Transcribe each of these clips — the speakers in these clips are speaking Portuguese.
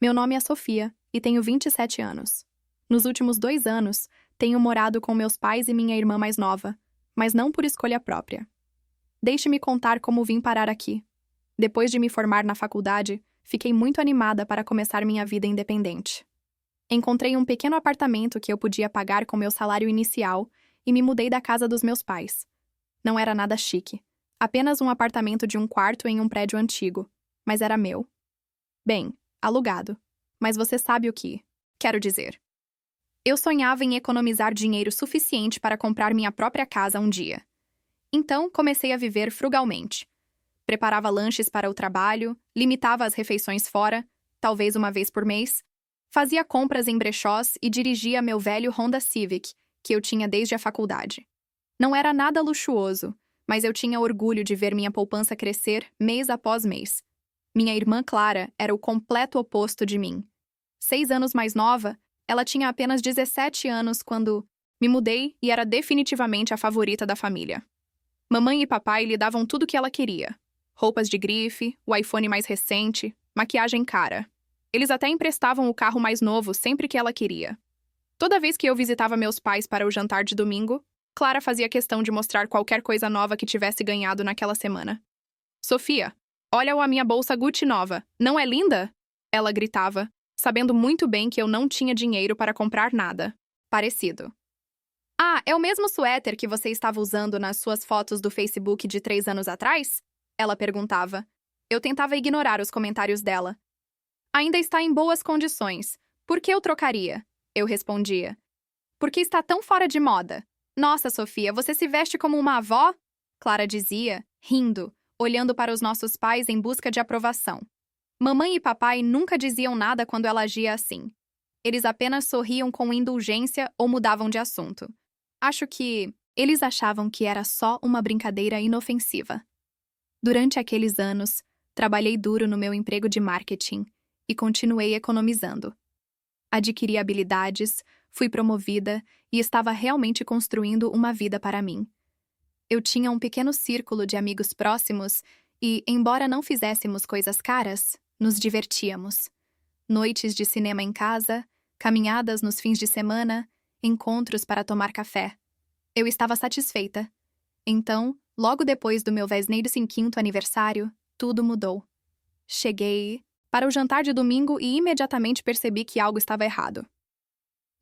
Meu nome é Sofia e tenho 27 anos. Nos últimos 2 anos, tenho morado com meus pais e minha irmã mais nova, mas não por escolha própria. Deixe-me contar como vim parar aqui. Depois de me formar na faculdade, fiquei muito animada para começar minha vida independente. Encontrei um pequeno apartamento que eu podia pagar com meu salário inicial e me mudei da casa dos meus pais. Não era nada chique, apenas um apartamento de um quarto em um prédio antigo, mas era meu. Bem, alugado. Mas você sabe o que quero dizer. Eu sonhava em economizar dinheiro suficiente para comprar minha própria casa um dia. Então, comecei a viver frugalmente. Preparava lanches para o trabalho, limitava as refeições fora, talvez uma vez por mês, fazia compras em brechós e dirigia meu velho Honda Civic, que eu tinha desde a faculdade. Não era nada luxuoso, mas eu tinha orgulho de ver minha poupança crescer mês após mês. Minha irmã Clara era o completo oposto de mim. 6 anos mais nova, ela tinha apenas 17 anos quando me mudei e era definitivamente a favorita da família. Mamãe e papai lhe davam tudo o que ela queria. Roupas de grife, o iPhone mais recente, maquiagem cara. Eles até emprestavam o carro mais novo sempre que ela queria. Toda vez que eu visitava meus pais para o jantar de domingo, Clara fazia questão de mostrar qualquer coisa nova que tivesse ganhado naquela semana. Sofia, olha a minha bolsa Gucci nova, não é linda? Ela gritava, sabendo muito bem que eu não tinha dinheiro para comprar nada parecido. Ah, é o mesmo suéter que você estava usando nas suas fotos do Facebook de 3 anos atrás? Ela perguntava. Eu tentava ignorar os comentários dela. Ainda está em boas condições. Por que eu trocaria? Eu respondia. Porque está tão fora de moda. Nossa, Sofia, você se veste como uma avó? Clara dizia, rindo, olhando para os nossos pais em busca de aprovação. Mamãe e papai nunca diziam nada quando ela agia assim. Eles apenas sorriam com indulgência ou mudavam de assunto. Acho que eles achavam que era só uma brincadeira inofensiva. Durante aqueles anos, trabalhei duro no meu emprego de marketing e continuei economizando. Adquiri habilidades, fui promovida e estava realmente construindo uma vida para mim. Eu tinha um pequeno círculo de amigos próximos e, embora não fizéssemos coisas caras, nos divertíamos. Noites de cinema em casa, caminhadas nos fins de semana, encontros para tomar café. Eu estava satisfeita. Então, logo depois do meu 25º aniversário, tudo mudou. Cheguei para o jantar de domingo e imediatamente percebi que algo estava errado.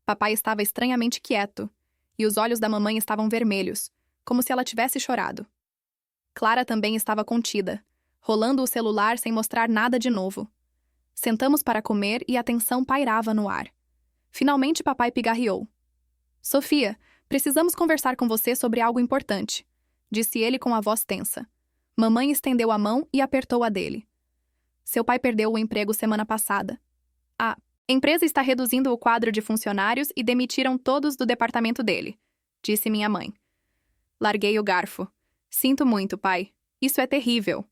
Papai estava estranhamente quieto, e os olhos da mamãe estavam vermelhos, como se ela tivesse chorado. Clara também estava contida, rolando o celular sem mostrar nada de novo. Sentamos para comer e a tensão pairava no ar. Finalmente papai pigarreou. Sofia, precisamos conversar com você sobre algo importante, disse ele com a voz tensa. Mamãe estendeu a mão e apertou a dele. Seu pai perdeu o emprego semana passada. A empresa está reduzindo o quadro de funcionários e demitiram todos do departamento dele, disse minha mãe. Larguei o garfo. Sinto muito, pai. Isso é terrível.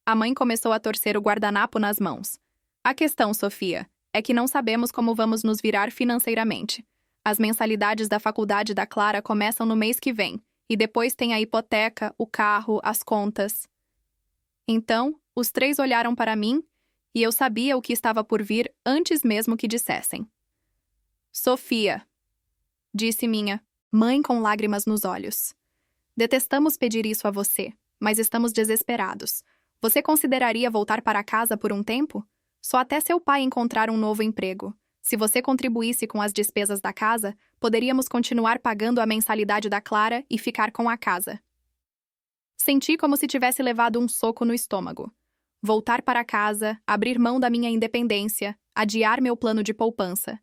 A mãe começou a torcer o guardanapo nas mãos. A questão, Sofia, é que não sabemos como vamos nos virar financeiramente. As mensalidades da faculdade da Clara começam no mês que vem, e depois tem a hipoteca, o carro, as contas. Então, os 3 olharam para mim, e eu sabia o que estava por vir antes mesmo que dissessem. Sofia, disse minha mãe com lágrimas nos olhos. Detestamos pedir isso a você, mas estamos desesperados. Você consideraria voltar para casa por um tempo? Só até seu pai encontrar um novo emprego. Se você contribuísse com as despesas da casa, poderíamos continuar pagando a mensalidade da Clara e ficar com a casa. Senti como se tivesse levado um soco no estômago. Voltar para casa, abrir mão da minha independência, adiar meu plano de poupança.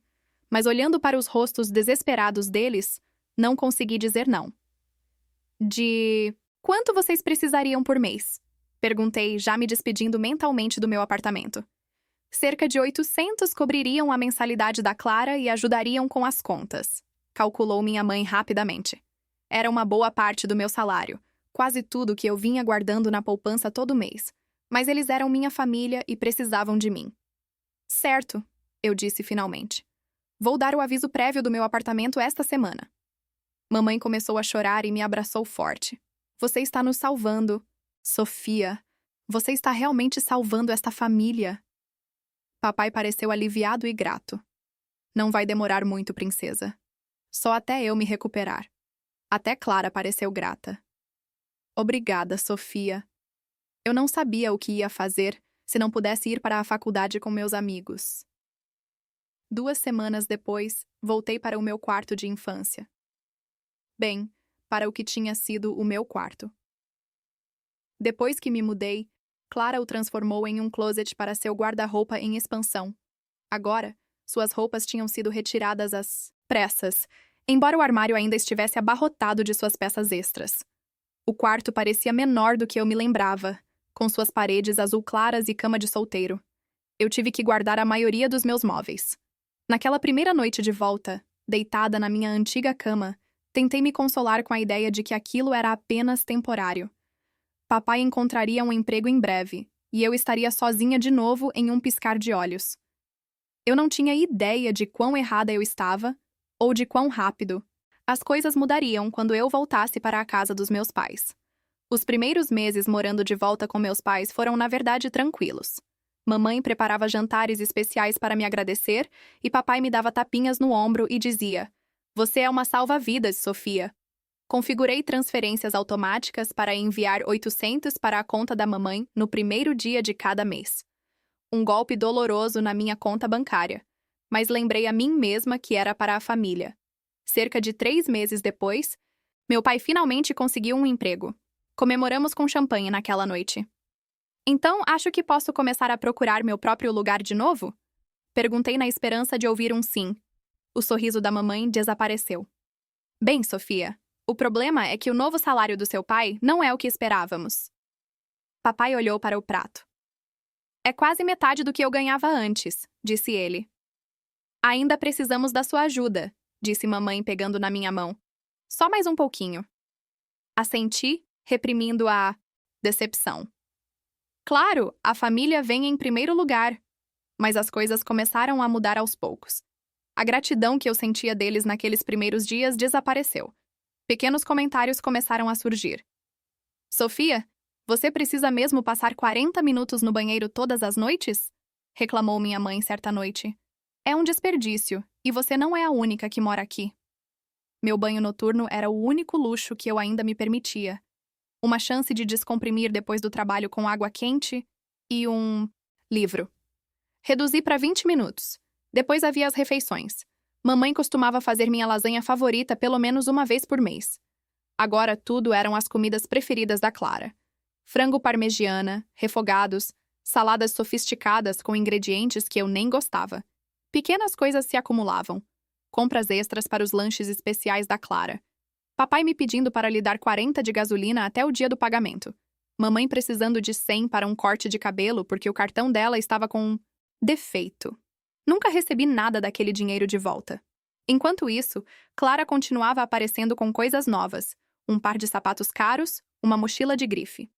Mas olhando para os rostos desesperados deles, não consegui dizer não. De quanto vocês precisariam por mês? Perguntei, já me despedindo mentalmente do meu apartamento. Cerca de 800 cobririam a mensalidade da Clara e ajudariam com as contas, calculou minha mãe rapidamente. Era uma boa parte do meu salário, quase tudo que eu vinha guardando na poupança todo mês, mas eles eram minha família e precisavam de mim. Certo, eu disse finalmente. Vou dar o aviso prévio do meu apartamento esta semana. Mamãe começou a chorar e me abraçou forte. Você está nos salvando. Sofia, você está realmente salvando esta família. Papai pareceu aliviado e grato. Não vai demorar muito, princesa. Só até eu me recuperar. Até Clara pareceu grata. Obrigada, Sofia. Eu não sabia o que ia fazer se não pudesse ir para a faculdade com meus amigos. 2 semanas depois, voltei para o meu quarto de infância. Bem, para o que tinha sido o meu quarto. Depois que me mudei, Clara o transformou em um closet para seu guarda-roupa em expansão. Agora, suas roupas tinham sido retiradas às pressas, embora o armário ainda estivesse abarrotado de suas peças extras. O quarto parecia menor do que eu me lembrava, com suas paredes azul claras e cama de solteiro. Eu tive que guardar a maioria dos meus móveis. Naquela primeira noite de volta, deitada na minha antiga cama, tentei me consolar com a ideia de que aquilo era apenas temporário. Papai encontraria um emprego em breve, e eu estaria sozinha de novo em um piscar de olhos. Eu não tinha ideia de quão errada eu estava, ou de quão rápido. As coisas mudariam quando eu voltasse para a casa dos meus pais. Os primeiros meses morando de volta com meus pais foram, na verdade, tranquilos. Mamãe preparava jantares especiais para me agradecer e papai me dava tapinhas no ombro e dizia: "Você é uma salva-vidas, Sofia." Configurei transferências automáticas para enviar 800 para a conta da mamãe no primeiro dia de cada mês. Um golpe doloroso na minha conta bancária, mas lembrei a mim mesma que era para a família. Cerca de 3 meses depois, meu pai finalmente conseguiu um emprego. Comemoramos com champanhe naquela noite. "Então, acho que posso começar a procurar meu próprio lugar de novo?" Perguntei na esperança de ouvir um sim. O sorriso da mamãe desapareceu. "Bem, Sofia, o problema é que o novo salário do seu pai não é o que esperávamos." Papai olhou para o prato. "É quase metade do que eu ganhava antes", disse ele. "Ainda precisamos da sua ajuda", disse mamãe pegando na minha mão. "Só mais um pouquinho." Assenti, reprimindo a decepção. Claro, a família vem em primeiro lugar. Mas as coisas começaram a mudar aos poucos. A gratidão que eu sentia deles naqueles primeiros dias desapareceu. Pequenos comentários começaram a surgir. "Sofia, você precisa mesmo passar 40 minutos no banheiro todas as noites?" reclamou minha mãe certa noite. "É um desperdício, e você não é a única que mora aqui." Meu banho noturno era o único luxo que eu ainda me permitia. Uma chance de descomprimir depois do trabalho com água quente e um livro. Reduzi para 20 minutos. Depois havia as refeições. Mamãe costumava fazer minha lasanha favorita pelo menos uma vez por mês. Agora tudo eram as comidas preferidas da Clara. Frango parmegiana, refogados, saladas sofisticadas com ingredientes que eu nem gostava. Pequenas coisas se acumulavam. Compras extras para os lanches especiais da Clara. Papai me pedindo para lhe dar 40 de gasolina até o dia do pagamento. Mamãe precisando de 100 para um corte de cabelo porque o cartão dela estava com um defeito. Nunca recebi nada daquele dinheiro de volta. Enquanto isso, Clara continuava aparecendo com coisas novas. Um par de sapatos caros, uma mochila de grife.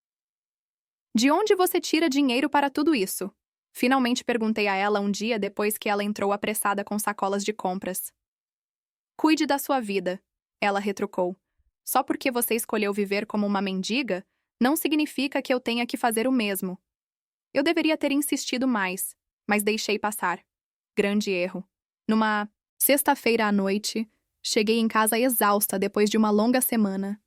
"De onde você tira dinheiro para tudo isso?" Finalmente perguntei a ela um dia depois que ela entrou apressada com sacolas de compras. "Cuide da sua vida", ela retrucou. "Só porque você escolheu viver como uma mendiga, não significa que eu tenha que fazer o mesmo." Eu deveria ter insistido mais, mas deixei passar. Grande erro. Numa sexta-feira à noite, cheguei em casa exausta depois de uma longa semana.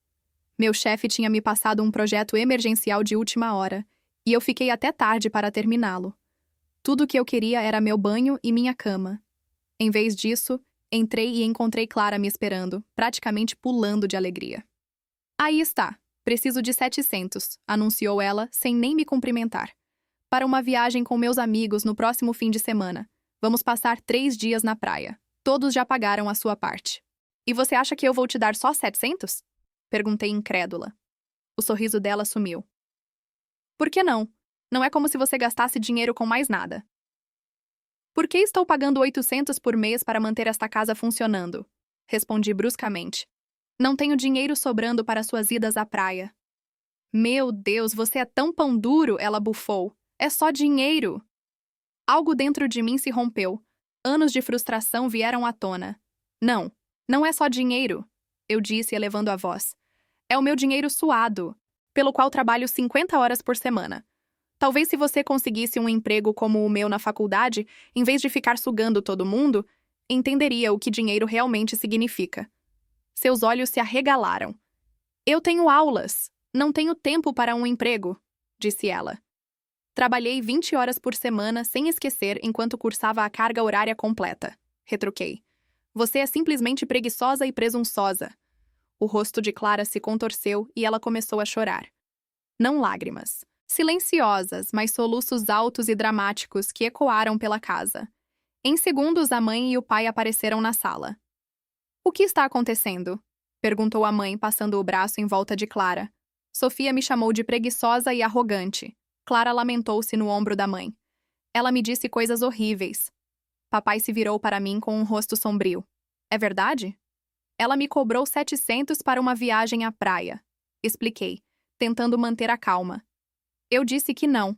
Meu chefe tinha me passado um projeto emergencial de última hora, e eu fiquei até tarde para terminá-lo. Tudo o que eu queria era meu banho e minha cama. Em vez disso, entrei e encontrei Clara me esperando, praticamente pulando de alegria. "Aí está. Preciso de 700, anunciou ela, sem nem me cumprimentar. "Para uma viagem com meus amigos no próximo fim de semana. Vamos passar 3 dias na praia. Todos já pagaram a sua parte." "E você acha que eu vou te dar só 700? Perguntei incrédula. O sorriso dela sumiu. "Por que não? Não é como se você gastasse dinheiro com mais nada." "Por que estou pagando 800 por mês para manter esta casa funcionando?" Respondi bruscamente. "Não tenho dinheiro sobrando para suas idas à praia." "Meu Deus, você é tão pão duro", ela bufou. "É só dinheiro." Algo dentro de mim se rompeu. Anos de frustração vieram à tona. "Não, não é só dinheiro", eu disse elevando a voz. "É o meu dinheiro suado, pelo qual trabalho 50 horas por semana. Talvez se você conseguisse um emprego como o meu na faculdade, em vez de ficar sugando todo mundo, entenderia o que dinheiro realmente significa. Seus olhos se arregalaram. Eu tenho aulas. Não tenho tempo para um emprego, disse ela. Trabalhei 20 horas por semana sem esquecer enquanto cursava a carga horária completa, retruquei. Você é simplesmente preguiçosa e presunçosa. O rosto de Clara se contorceu e ela começou a chorar. Não lágrimas. Silenciosas, mas soluços altos e dramáticos que ecoaram pela casa. Em segundos, a mãe e o pai apareceram na sala. O que está acontecendo? Perguntou a mãe, passando o braço em volta de Clara. Sofia me chamou de preguiçosa e arrogante. Clara lamentou-se no ombro da mãe. Ela me disse coisas horríveis. Papai se virou para mim com um rosto sombrio. É verdade? Ela me cobrou 700 para uma viagem à praia. Expliquei, tentando manter a calma. Eu disse que não.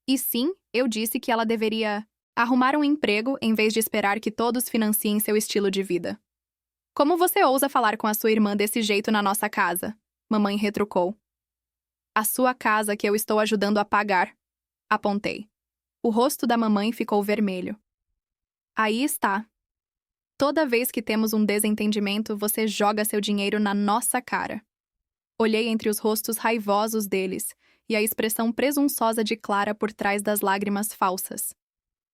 E sim, eu disse que ela deveria arrumar um emprego em vez de esperar que todos financiem seu estilo de vida. Como você ousa falar com a sua irmã desse jeito na nossa casa? Mamãe retrucou. A sua casa que eu estou ajudando a pagar. Apontei. O rosto da mamãe ficou vermelho. Aí está. Toda vez que temos um desentendimento, você joga seu dinheiro na nossa cara. Olhei entre os rostos raivosos deles e a expressão presunçosa de Clara por trás das lágrimas falsas.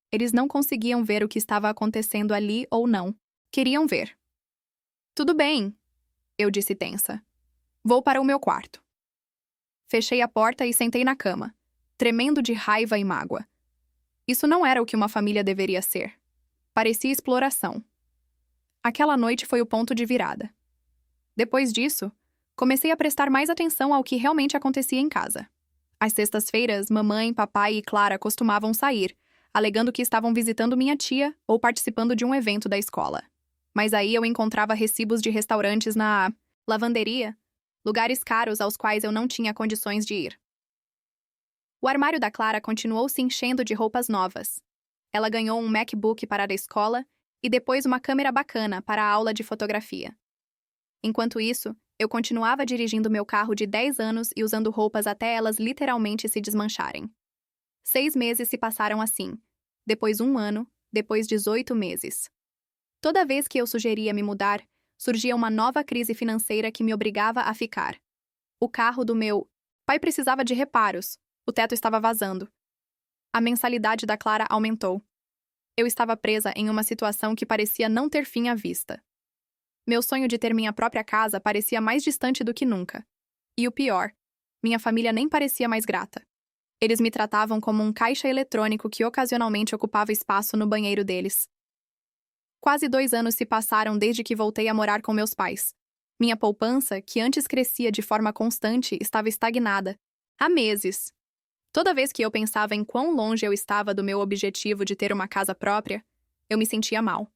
Eles não conseguiam ver o que estava acontecendo ali ou não. Queriam ver. Tudo bem, eu disse tensa. Vou para o meu quarto. Fechei a porta e sentei na cama, tremendo de raiva e mágoa. Isso não era o que uma família deveria ser. Parecia exploração. Aquela noite foi o ponto de virada. Depois disso, comecei a prestar mais atenção ao que realmente acontecia em casa. Às sextas-feiras, mamãe, papai e Clara costumavam sair, alegando que estavam visitando minha tia ou participando de um evento da escola. Mas aí eu encontrava recibos de restaurantes na lavanderia, lugares caros aos quais eu não tinha condições de ir. O armário da Clara continuou se enchendo de roupas novas. Ela ganhou um MacBook para a escola e depois uma câmera bacana para a aula de fotografia. Enquanto isso, eu continuava dirigindo meu carro de 10 anos e usando roupas até elas literalmente se desmancharem. 6 meses se passaram assim, depois 1 ano, depois 18 meses. Toda vez que eu sugeria me mudar, surgia uma nova crise financeira que me obrigava a ficar. O carro do meu pai precisava de reparos, o teto estava vazando. A mensalidade da Clara aumentou. Eu estava presa em uma situação que parecia não ter fim à vista. Meu sonho de ter minha própria casa parecia mais distante do que nunca. E o pior, minha família nem parecia mais grata. Eles me tratavam como um caixa eletrônico que ocasionalmente ocupava espaço no banheiro deles. Quase 2 anos se passaram desde que voltei a morar com meus pais. Minha poupança, que antes crescia de forma constante, estava estagnada. Há meses. Toda vez que eu pensava em quão longe eu estava do meu objetivo de ter uma casa própria, eu me sentia mal.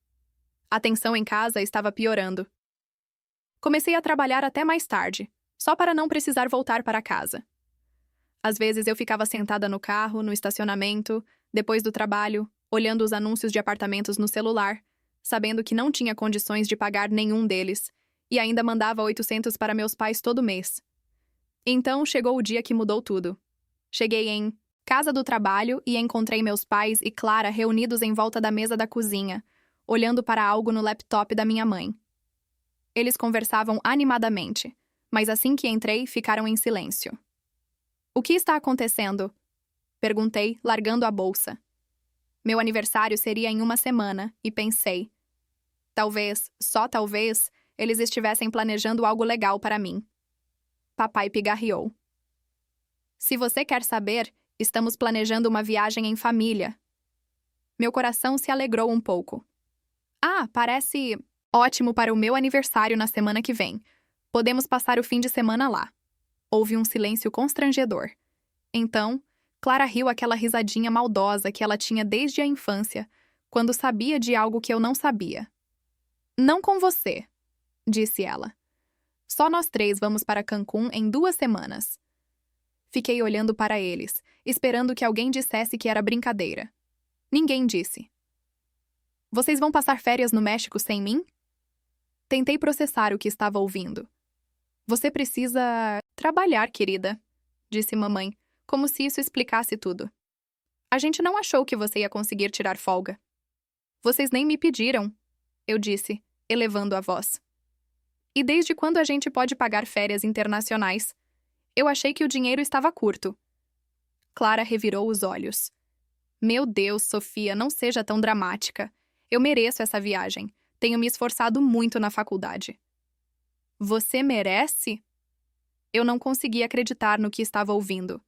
A tensão em casa estava piorando. Comecei a trabalhar até mais tarde, só para não precisar voltar para casa. Às vezes eu ficava sentada no carro, no estacionamento, depois do trabalho, olhando os anúncios de apartamentos no celular, sabendo que não tinha condições de pagar nenhum deles, e ainda mandava 800 para meus pais todo mês. Então chegou o dia que mudou tudo. Cheguei em casa do trabalho e encontrei meus pais e Clara reunidos em volta da mesa da cozinha, olhando para algo no laptop da minha mãe. Eles conversavam animadamente, mas assim que entrei, ficaram em silêncio. O que está acontecendo? Perguntei, largando a bolsa. Meu aniversário seria em 1 semana, e pensei. Talvez, só talvez, eles estivessem planejando algo legal para mim. Papai pigarreou. Se você quer saber, estamos planejando uma viagem em família. Meu coração se alegrou um pouco. Ah, parece ótimo para o meu aniversário na semana que vem. Podemos passar o fim de semana lá. Houve um silêncio constrangedor. Então, Clara riu aquela risadinha maldosa que ela tinha desde a infância, quando sabia de algo que eu não sabia. Não com você, disse ela. Só nós 3 vamos para Cancún em 2 semanas. Fiquei olhando para eles, esperando que alguém dissesse que era brincadeira. Ninguém disse. Vocês vão passar férias no México sem mim? Tentei processar o que estava ouvindo. Você precisa trabalhar, querida, disse mamãe, como se isso explicasse tudo. A gente não achou que você ia conseguir tirar folga. Vocês nem me pediram, eu disse, elevando a voz. E desde quando a gente pode pagar férias internacionais? Eu achei que o dinheiro estava curto. Clara revirou os olhos. Meu Deus, Sofia, não seja tão dramática. Eu mereço essa viagem. Tenho me esforçado muito na faculdade. Você merece? Eu não conseguia acreditar no que estava ouvindo.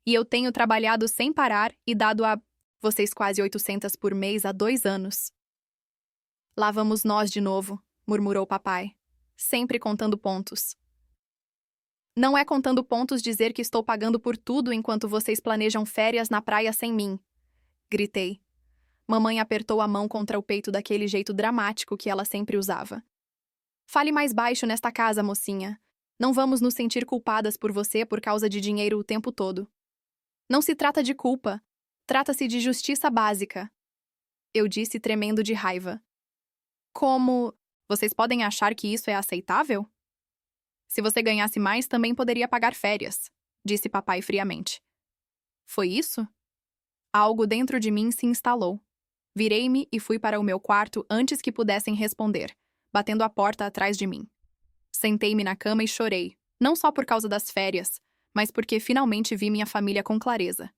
E eu tenho trabalhado sem parar e dado a vocês quase 800 por mês há 2 anos. Lá vamos nós de novo, murmurou papai, sempre contando pontos. Não é contando pontos dizer que estou pagando por tudo enquanto vocês planejam férias na praia sem mim. Gritei. Mamãe apertou a mão contra o peito daquele jeito dramático que ela sempre usava. Fale mais baixo nesta casa, mocinha. Não vamos nos sentir culpadas por você por causa de dinheiro o tempo todo. Não se trata de culpa. Trata-se de justiça básica. Eu disse tremendo de raiva. Como? Vocês podem achar que isso é aceitável? Se você ganhasse mais, também poderia pagar férias, disse papai friamente. Foi isso? Algo dentro de mim se instalou. Virei-me e fui para o meu quarto antes que pudessem responder, batendo a porta atrás de mim. Sentei-me na cama e chorei, não só por causa das férias, mas porque finalmente vi minha família com clareza.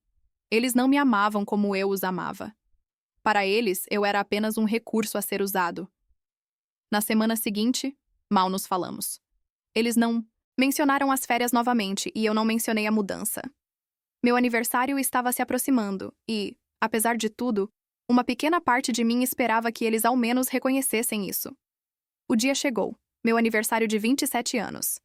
Eles não me amavam como eu os amava. Para eles, eu era apenas um recurso a ser usado. Na semana seguinte, mal nos falamos. Eles não mencionaram as férias novamente e eu não mencionei a mudança. Meu aniversário estava se aproximando e, apesar de tudo, uma pequena parte de mim esperava que eles ao menos reconhecessem isso. O dia chegou, meu aniversário de 27 anos.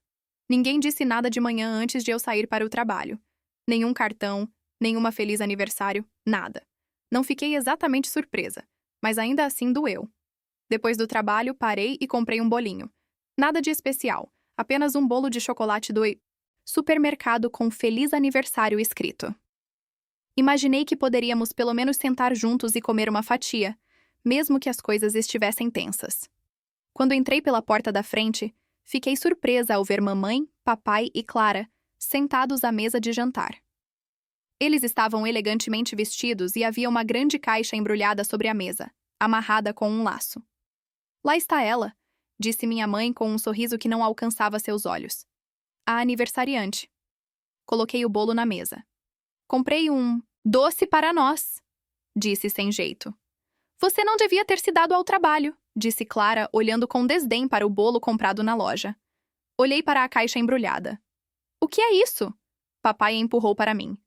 Ninguém disse nada de manhã antes de eu sair para o trabalho. Nenhum cartão, nenhuma feliz aniversário, nada. Não fiquei exatamente surpresa, mas ainda assim doeu. Depois do trabalho, parei e comprei um bolinho. Nada de especial, apenas um bolo de chocolate do supermercado com Feliz Aniversário escrito. Imaginei que poderíamos pelo menos sentar juntos e comer uma fatia, mesmo que as coisas estivessem tensas. Quando entrei pela porta da frente, fiquei surpresa ao ver mamãe, papai e Clara sentados à mesa de jantar. Eles estavam elegantemente vestidos e havia uma grande caixa embrulhada sobre a mesa, amarrada com um laço. Lá está ela, disse minha mãe com um sorriso que não alcançava seus olhos. A aniversariante. Coloquei o bolo na mesa. Comprei um doce para nós, disse sem jeito. Você não devia ter se dado ao trabalho, disse Clara, olhando com desdém para o bolo comprado na loja. Olhei para a caixa embrulhada. O que é isso? Papai empurrou para mim.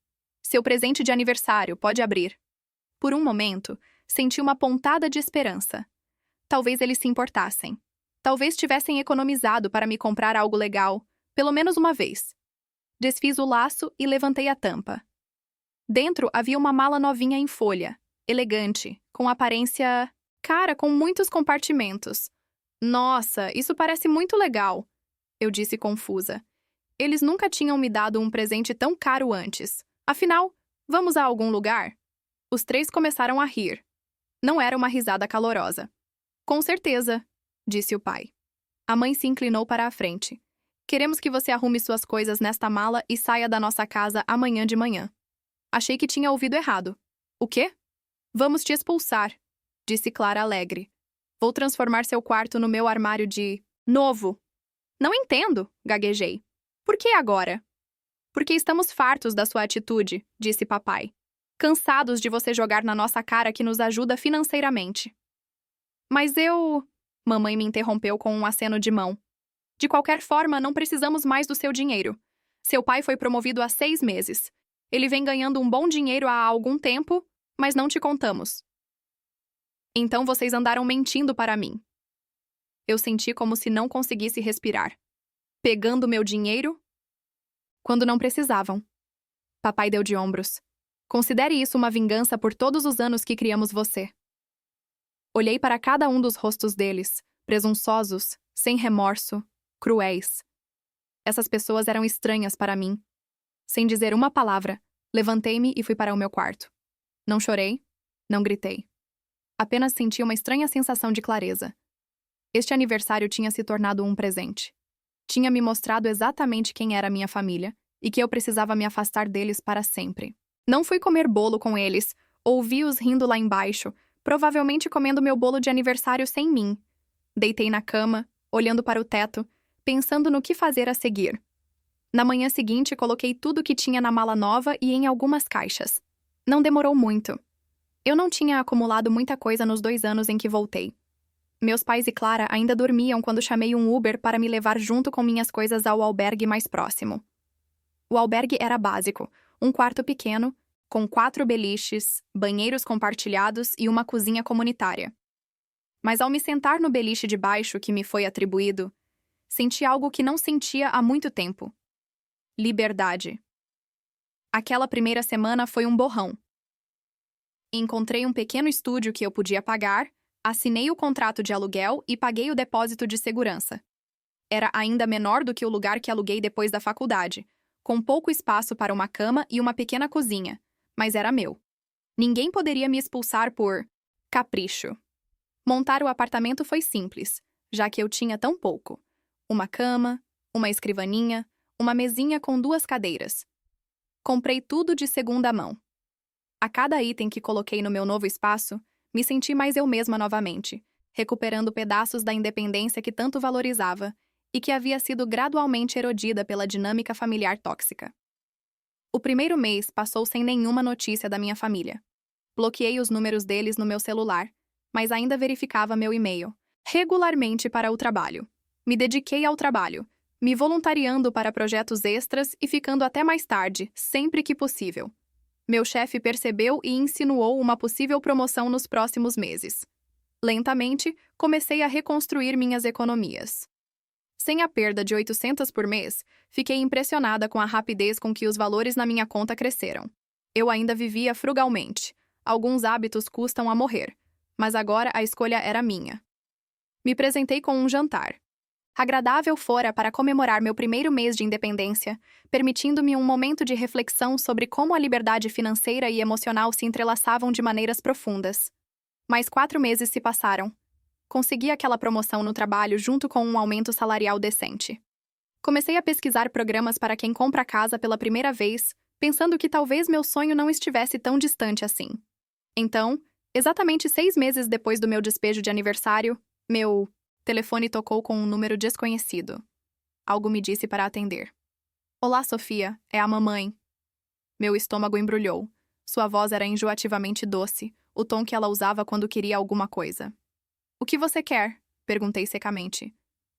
Seu presente de aniversário, pode abrir. Por um momento, senti uma pontada de esperança. Talvez eles se importassem. Talvez tivessem economizado para me comprar algo legal, pelo menos uma vez. Desfiz o laço e levantei a tampa. Dentro havia uma mala novinha em folha, elegante, com aparência... com muitos compartimentos. Nossa, isso parece muito legal, eu disse confusa. Eles nunca tinham me dado um presente tão caro antes. Afinal, vamos a algum lugar? Os 3 começaram a rir. Não era uma risada calorosa. Com certeza, disse o pai. A mãe se inclinou para a frente. Queremos que você arrume suas coisas nesta mala e saia da nossa casa amanhã de manhã. Achei que tinha ouvido errado. O quê? Vamos te expulsar, disse Clara alegre. Vou transformar seu quarto no meu armário de... novo. Não entendo, gaguejei. Por que agora? Porque estamos fartos da sua atitude, disse papai. Cansados de você jogar na nossa cara que nos ajuda financeiramente. Mas eu... Mamãe me interrompeu com um aceno de mão. De qualquer forma, não precisamos mais do seu dinheiro. Seu pai foi promovido há 6 meses. Ele vem ganhando um bom dinheiro há algum tempo, mas não te contamos. Então vocês andaram mentindo para mim. Eu senti como se não conseguisse respirar. Pegando meu dinheiro? Quando não precisavam. Papai deu de ombros. Considere isso uma vingança por todos os anos que criamos você. Olhei para cada um dos rostos deles, presunçosos, sem remorso, cruéis. Essas pessoas eram estranhas para mim. Sem dizer uma palavra, levantei-me e fui para o meu quarto. Não chorei, não gritei. Apenas senti uma estranha sensação de clareza. Este aniversário tinha se tornado um presente. Tinha me mostrado exatamente quem era minha família e que eu precisava me afastar deles para sempre. Não fui comer bolo com eles, ouvi-os rindo lá embaixo, provavelmente comendo meu bolo de aniversário sem mim. Deitei na cama, olhando para o teto, pensando no que fazer a seguir. Na manhã seguinte, coloquei tudo o que tinha na mala nova e em algumas caixas. Não demorou muito. Eu não tinha acumulado muita coisa nos 2 anos em que voltei. Meus pais e Clara ainda dormiam quando chamei um Uber para me levar junto com minhas coisas ao albergue mais próximo. O albergue era básico, um quarto pequeno, com 4 beliches, banheiros compartilhados e uma cozinha comunitária. Mas ao me sentar no beliche de baixo que me foi atribuído, senti algo que não sentia há muito tempo. Liberdade. Aquela primeira semana foi um borrão. Encontrei um pequeno estúdio que eu podia pagar, assinei o contrato de aluguel e paguei o depósito de segurança. Era ainda menor do que o lugar que aluguei depois da faculdade, com pouco espaço para uma cama e uma pequena cozinha, mas era meu. Ninguém poderia me expulsar por capricho. Montar o apartamento foi simples, já que eu tinha tão pouco. Uma cama, uma escrivaninha, uma mesinha com 2 cadeiras. Comprei tudo de segunda mão. A cada item que coloquei no meu novo espaço, me senti mais eu mesma novamente, recuperando pedaços da independência que tanto valorizava e que havia sido gradualmente erodida pela dinâmica familiar tóxica. O primeiro mês passou sem nenhuma notícia da minha família. Bloqueei os números deles no meu celular, mas ainda verificava meu e-mail, regularmente para o trabalho. Me dediquei ao trabalho, me voluntariando para projetos extras e ficando até mais tarde, sempre que possível. Meu chefe percebeu e insinuou uma possível promoção nos próximos meses. Lentamente, comecei a reconstruir minhas economias. Sem a perda de 800 por mês, fiquei impressionada com a rapidez com que os valores na minha conta cresceram. Eu ainda vivia frugalmente. Alguns hábitos custam a morrer, mas agora a escolha era minha. Me presentei com um jantar. Agradável fora para comemorar meu primeiro mês de independência, permitindo-me um momento de reflexão sobre como a liberdade financeira e emocional se entrelaçavam de maneiras profundas. Mais 4 meses se passaram. Consegui aquela promoção no trabalho junto com um aumento salarial decente. Comecei a pesquisar programas para quem compra casa pela primeira vez, pensando que talvez meu sonho não estivesse tão distante assim. Então, exatamente 6 meses depois do meu despejo de aniversário, meu telefone tocou com um número desconhecido. Algo me disse para atender. Olá, Sofia, é a mamãe. Meu estômago embrulhou. Sua voz era enjoativamente doce, o tom que ela usava quando queria alguma coisa. O que você quer? Perguntei secamente.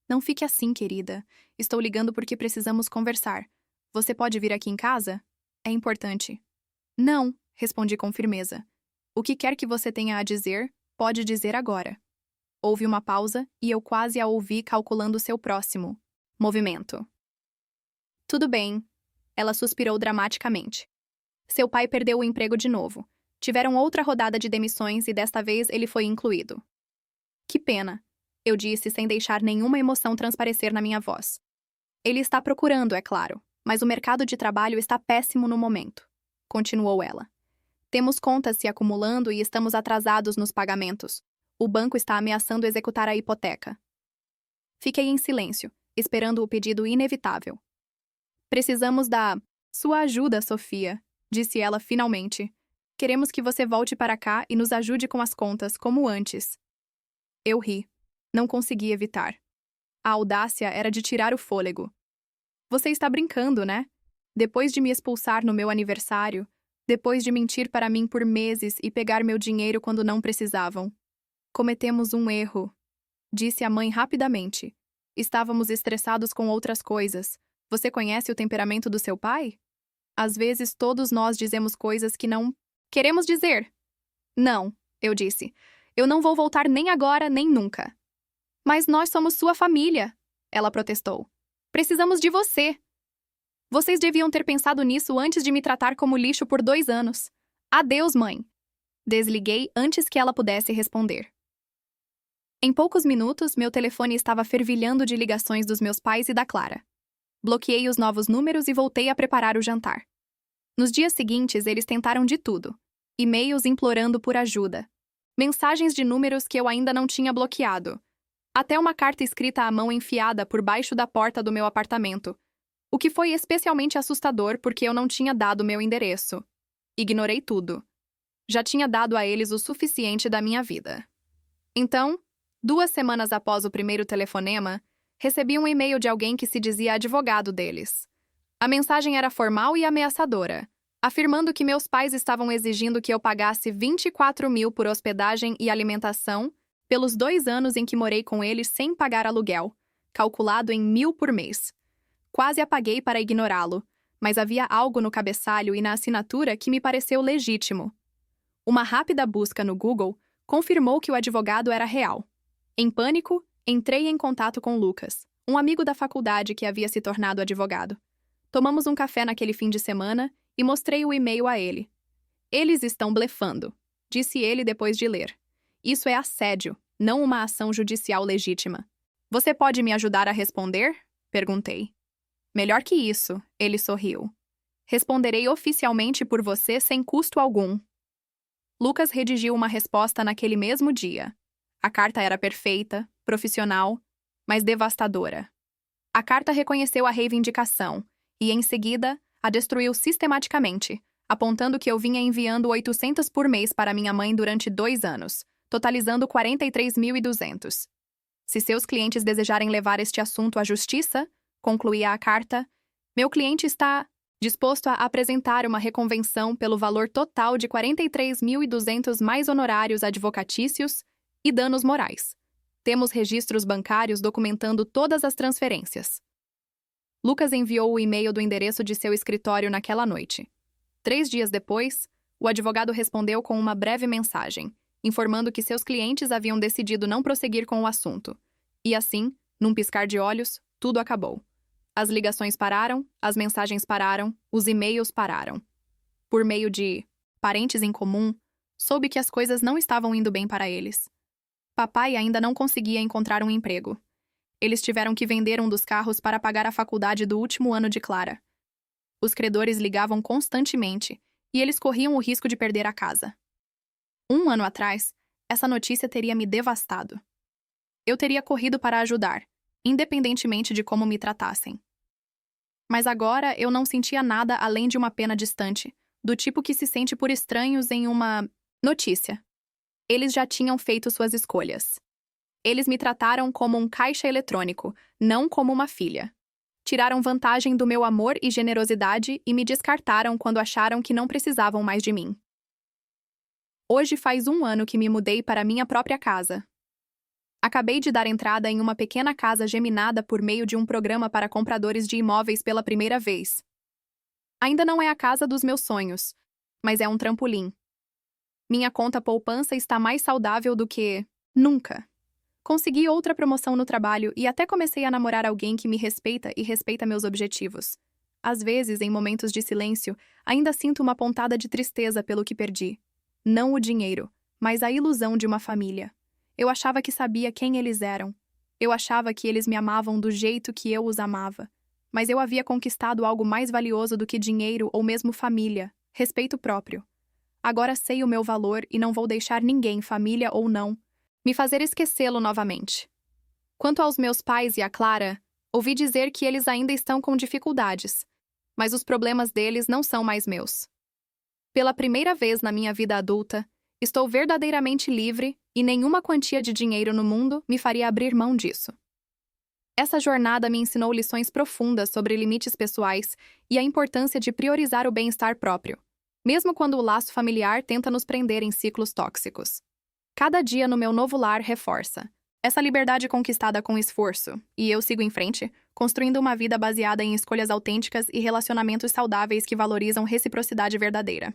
Não fique assim, querida. Estou ligando porque precisamos conversar. Você pode vir aqui em casa? É importante. Não, respondi com firmeza. O que quer que você tenha a dizer, pode dizer agora. Houve uma pausa e eu quase a ouvi calculando seu próximo movimento. Tudo bem. Ela suspirou dramaticamente. Seu pai perdeu o emprego de novo. Tiveram outra rodada de demissões e desta vez ele foi incluído. Que pena, eu disse sem deixar nenhuma emoção transparecer na minha voz. Ele está procurando, é claro, mas o mercado de trabalho está péssimo no momento, continuou ela. Temos contas se acumulando e estamos atrasados nos pagamentos. O banco está ameaçando executar a hipoteca. Fiquei em silêncio, esperando o pedido inevitável. Precisamos da sua ajuda, Sofia, disse ela finalmente. Queremos que você volte para cá e nos ajude com as contas, como antes. Eu ri. Não consegui evitar. A audácia era de tirar o fôlego. Você está brincando, né? Depois de me expulsar no meu aniversário, depois de mentir para mim por meses e pegar meu dinheiro quando não precisavam. Cometemos um erro, disse a mãe rapidamente. Estávamos estressados com outras coisas. Você conhece o temperamento do seu pai? Às vezes todos nós dizemos coisas que não queremos dizer. Não, eu disse. Eu não vou voltar nem agora, nem nunca. Mas nós somos sua família, ela protestou. Precisamos de você. Vocês deviam ter pensado nisso antes de me tratar como lixo por 2 anos. Adeus, mãe. Desliguei antes que ela pudesse responder. Em poucos minutos, meu telefone estava fervilhando de ligações dos meus pais e da Clara. Bloqueei os novos números e voltei a preparar o jantar. Nos dias seguintes, eles tentaram de tudo. E-mails implorando por ajuda. Mensagens de números que eu ainda não tinha bloqueado. Até uma carta escrita à mão enfiada por baixo da porta do meu apartamento. O que foi especialmente assustador porque eu não tinha dado meu endereço. Ignorei tudo. Já tinha dado a eles o suficiente da minha vida. Então, 2 semanas após o primeiro telefonema, recebi um e-mail de alguém que se dizia advogado deles. A mensagem era formal e ameaçadora, afirmando que meus pais estavam exigindo que eu pagasse 24 mil por hospedagem e alimentação pelos 2 anos em que morei com eles sem pagar aluguel, calculado em 1.000 por mês. Quase apaguei para ignorá-lo, mas havia algo no cabeçalho e na assinatura que me pareceu legítimo. Uma rápida busca no Google confirmou que o advogado era real. Em pânico, entrei em contato com Lucas, um amigo da faculdade que havia se tornado advogado. Tomamos um café naquele fim de semana e mostrei o e-mail a ele. Eles estão blefando, disse ele depois de ler. Isso é assédio, não uma ação judicial legítima. Você pode me ajudar a responder? Perguntei. Melhor que isso, ele sorriu. Responderei oficialmente por você sem custo algum. Lucas redigiu uma resposta naquele mesmo dia. A carta era perfeita, profissional, mas devastadora. A carta reconheceu a reivindicação e, em seguida, a destruiu sistematicamente, apontando que eu vinha enviando 800 por mês para minha mãe durante 2 anos, totalizando 43.200. Se seus clientes desejarem levar este assunto à justiça, concluía a carta, meu cliente está disposto a apresentar uma reconvenção pelo valor total de 43.200 mais honorários advocatícios e danos morais. Temos registros bancários documentando todas as transferências. Lucas enviou o e-mail do endereço de seu escritório naquela noite. 3 dias depois, o advogado respondeu com uma breve mensagem, informando que seus clientes haviam decidido não prosseguir com o assunto. E assim, num piscar de olhos, tudo acabou. As ligações pararam, as mensagens pararam, os e-mails pararam. Por meio de parentes em comum, soube que as coisas não estavam indo bem para eles. Papai ainda não conseguia encontrar um emprego. Eles tiveram que vender um dos carros para pagar a faculdade do último ano de Clara. Os credores ligavam constantemente e eles corriam o risco de perder a casa. 1 ano atrás, essa notícia teria me devastado. Eu teria corrido para ajudar, independentemente de como me tratassem. Mas agora eu não sentia nada além de uma pena distante, do tipo que se sente por estranhos em uma notícia. Eles já tinham feito suas escolhas. Eles me trataram como um caixa eletrônico, não como uma filha. Tiraram vantagem do meu amor e generosidade e me descartaram quando acharam que não precisavam mais de mim. Hoje faz 1 ano que me mudei para minha própria casa. Acabei de dar entrada em uma pequena casa geminada por meio de um programa para compradores de imóveis pela primeira vez. Ainda não é a casa dos meus sonhos, mas é um trampolim. Minha conta poupança está mais saudável do que nunca. Consegui outra promoção no trabalho e até comecei a namorar alguém que me respeita e respeita meus objetivos. Às vezes, em momentos de silêncio, ainda sinto uma pontada de tristeza pelo que perdi. Não o dinheiro, mas a ilusão de uma família. Eu achava que sabia quem eles eram. Eu achava que eles me amavam do jeito que eu os amava. Mas eu havia conquistado algo mais valioso do que dinheiro ou mesmo família, respeito próprio. Agora sei o meu valor e não vou deixar ninguém, família ou não, me fazer esquecê-lo novamente. Quanto aos meus pais e a Clara, ouvi dizer que eles ainda estão com dificuldades, mas os problemas deles não são mais meus. Pela primeira vez na minha vida adulta, estou verdadeiramente livre e nenhuma quantia de dinheiro no mundo me faria abrir mão disso. Essa jornada me ensinou lições profundas sobre limites pessoais e a importância de priorizar o bem-estar próprio, mesmo quando o laço familiar tenta nos prender em ciclos tóxicos. Cada dia no meu novo lar reforça essa liberdade conquistada com esforço, e eu sigo em frente, construindo uma vida baseada em escolhas autênticas e relacionamentos saudáveis que valorizam reciprocidade verdadeira.